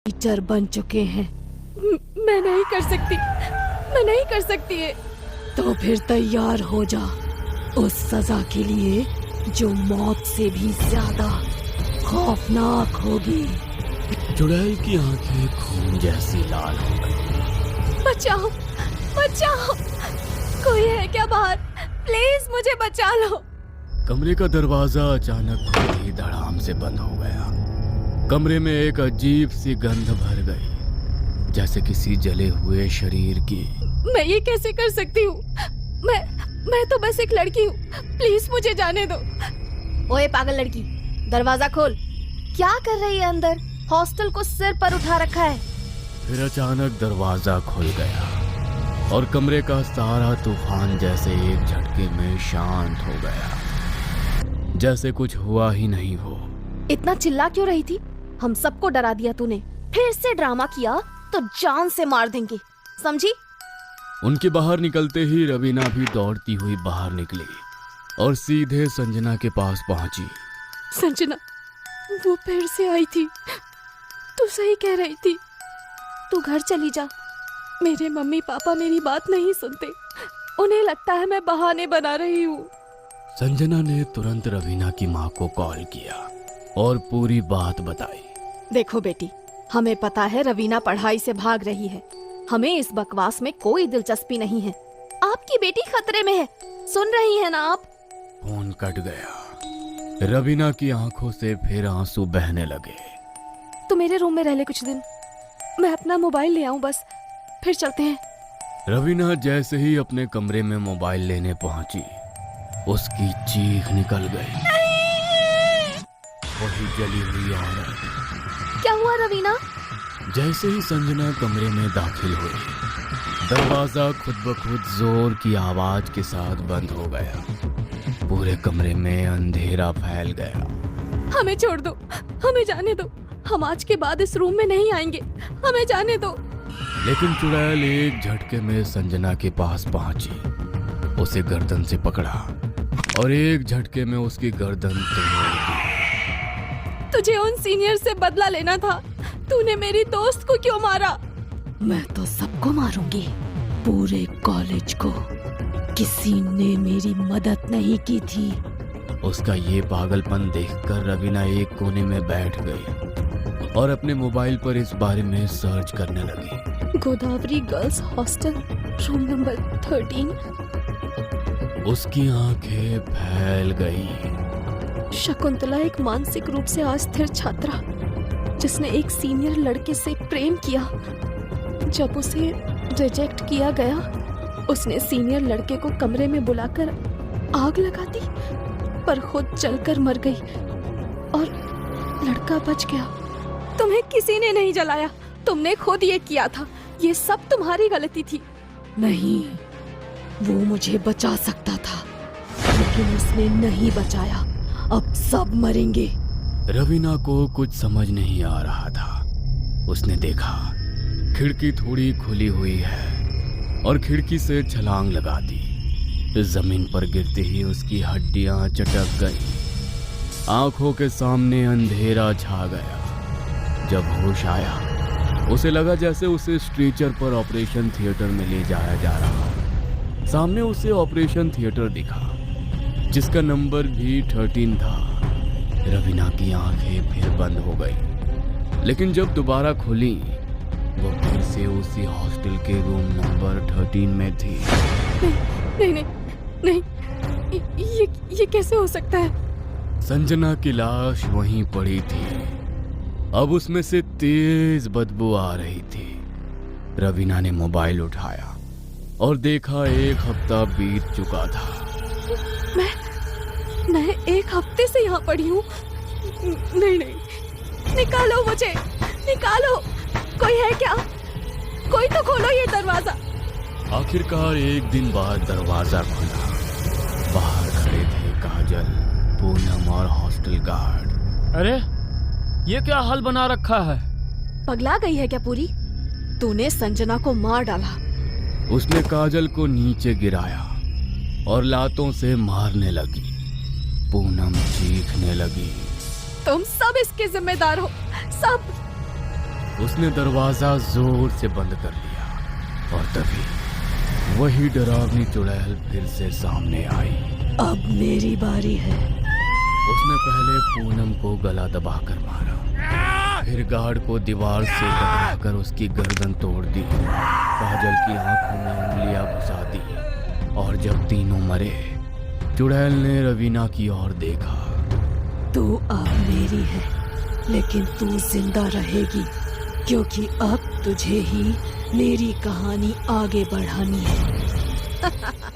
Teacher बन चुके हैं। मैं नहीं कर सकती, मैं नहीं कर सकती है। तो फिर तैयार हो जा उस सजा के लिए जो मौत से भी ज्यादा खौफनाक होगी। चुड़ैल की आंखें खून जैसी लाल हो गई। बचाओ, बचाओ, कोई है क्या बाहर? प्लीज मुझे बचा लो। कमरे का दरवाजा अचानक खुद ही धड़ाम से बंद हो गया। कमरे में एक अजीब सी गंध भर गई, जैसे किसी जले हुए शरीर की। मैं ये कैसे कर सकती हूँ? मैं तो बस एक लड़की हूँ, प्लीज मुझे जाने दो। ओए पागल लड़की, दरवाजा खोल। क्या कर रही है अंदर? हॉस्टल को सिर पर उठा रखा है। फिर अचानक दरवाजा खुल गया और कमरे का सारा तूफान जैसे एक झटके में शांत हो गया, जैसे कुछ हुआ ही नहीं हो। इतना चिल्ला क्यों रही थी? हम सबको डरा दिया तूने। फिर से ड्रामा किया तो जान से मार देंगे, समझी? उनके बाहर निकलते ही रवीना भी दौड़ती हुई बाहर निकली और सीधे संजना के पास पहुंची। संजना, वो फिर से आई थी। तू सही कह रही थी, तू घर चली जा। मेरे मम्मी पापा मेरी बात नहीं सुनते, उन्हें लगता है मैं बहाने बना रही हूँ। संजना ने तुरंत रवीना की माँ को कॉल किया और पूरी बात बताई। देखो बेटी, हमें पता है रवीना पढ़ाई से भाग रही है, हमें इस बकवास में कोई दिलचस्पी नहीं है। आपकी बेटी खतरे में है, सुन रही है ना आप? फोन कट गया। रवीना की आंखों से फिर आंसू बहने लगे। तो मेरे रूम में रह ले कुछ दिन, मैं अपना मोबाइल ले आऊं बस, फिर चलते हैं। रवीना जैसे ही अपने कमरे में मोबाइल लेने पहुंची, उसकी चीख निकल गई। वही जली हुई औरत। क्या हुआ रवीना? जैसे ही संजना कमरे में दाखिल हुई, दरवाजा खुद ब खुद जोर की आवाज के साथ बंद हो गया। पूरे कमरे में अंधेरा फैल गया। हमें छोड़ दो, हमें जाने दो। हम आज के बाद इस रूम में नहीं आएंगे, हमें जाने दो। लेकिन चुड़ैल एक झटके में संजना के पास पहुंची, उसे गर्दन से पकड़ा और एक झटके में उसकी गर्दन तोड़ दी। तुझे उन सीनियर से बदला लेना था, तूने मेरी दोस्त को क्यों मारा? मैं तो सबको मारूंगी, पूरे कॉलेज को। किसी ने मेरी मदद नहीं की थी। उसका ये पागलपन देखकर रवीना एक कोने में बैठ गई और अपने मोबाइल पर इस बारे में सर्च करने लगी। Godavari girls hostel, room number 13। उसकी आंखें फैल गई। शकुंतला एक मानसिक रूप से अस्थिर छात्रा, जिसने एक सीनियर लड़के से प्रेम किया। जब उसे रिजेक्ट किया गया, उसने सीनियर लड़के को कमरे में बुलाकर आग लगा दी, पर खुद जलकर मर गई और लड़का बच गया। तुम्हें किसी ने नहीं जलाया, तुमने खुद ये किया था। ये सब तुम्हारी गलती थी। नहीं, वो मुझे बचा सकता था, लेकिन उसने नहीं बचाया। अब सब मरेंगे। रवीना को कुछ समझ नहीं आ रहा था। उसने देखा खिड़की थोड़ी खुली हुई है और खिड़की से छलांग लगा दी। जमीन पर गिरते ही उसकी हड्डियां चटक गईं। आंखों के सामने अंधेरा छा गया। जब होश आया, उसे लगा जैसे उसे स्ट्रेचर पर ऑपरेशन थिएटर में ले जाया जा रहा। सामने उसे ऑपरेशन थिएटर दिखा, जिसका नंबर भी 13 था। रवीना की आंखें फिर बंद हो गई, लेकिन जब दोबारा खुली, वो फिर से उसी हॉस्टल के रूम नंबर 13 में थी। नहीं नहीं नहीं, ये कैसे हो सकता है? संजना की लाश वहीं पड़ी थी। अब उसमें से तेज बदबू आ रही थी। रवीना ने मोबाइल उठाया और देखा 1 हफ्ता बीत चुका था। मैं 1 हफ्ते से यहाँ पड़ी हूँ। नहीं नहीं, निकालो मुझे, निकालो। कोई है क्या? कोई तो खोलो ये दरवाजा। आखिरकार एक दिन बाद दरवाजा खुला। बाहर खड़े थे काजल, पूनम और हॉस्टल गार्ड। अरे ये क्या हाल बना रखा है? पगला गई है क्या पूरी? तूने संजना को मार डाला। उसने काजल को नीचे गिराया और लातों से मारने लगी। पूनम चीखने लगी। तुम सब इसके जिम्मेदार हो, सब। उसने दरवाजा जोर से बंद कर लिया और तभी वही डरावनी चुड़ैल फिर से सामने आई। अब मेरी बारी है। उसने पहले पूनम को गला दबाकर मारा, फिर गार्ड को दीवार से टकराकर उसकी गर्दन तोड़ दी, काजल की आंखों में उंगलियां घुसा दी और जब तीनों मरे, चुड़ैल ने रवीना की ओर देखा। तू अब मेरी है, लेकिन तू जिंदा रहेगी, क्योंकि अब तुझे ही मेरी कहानी आगे बढ़ानी है।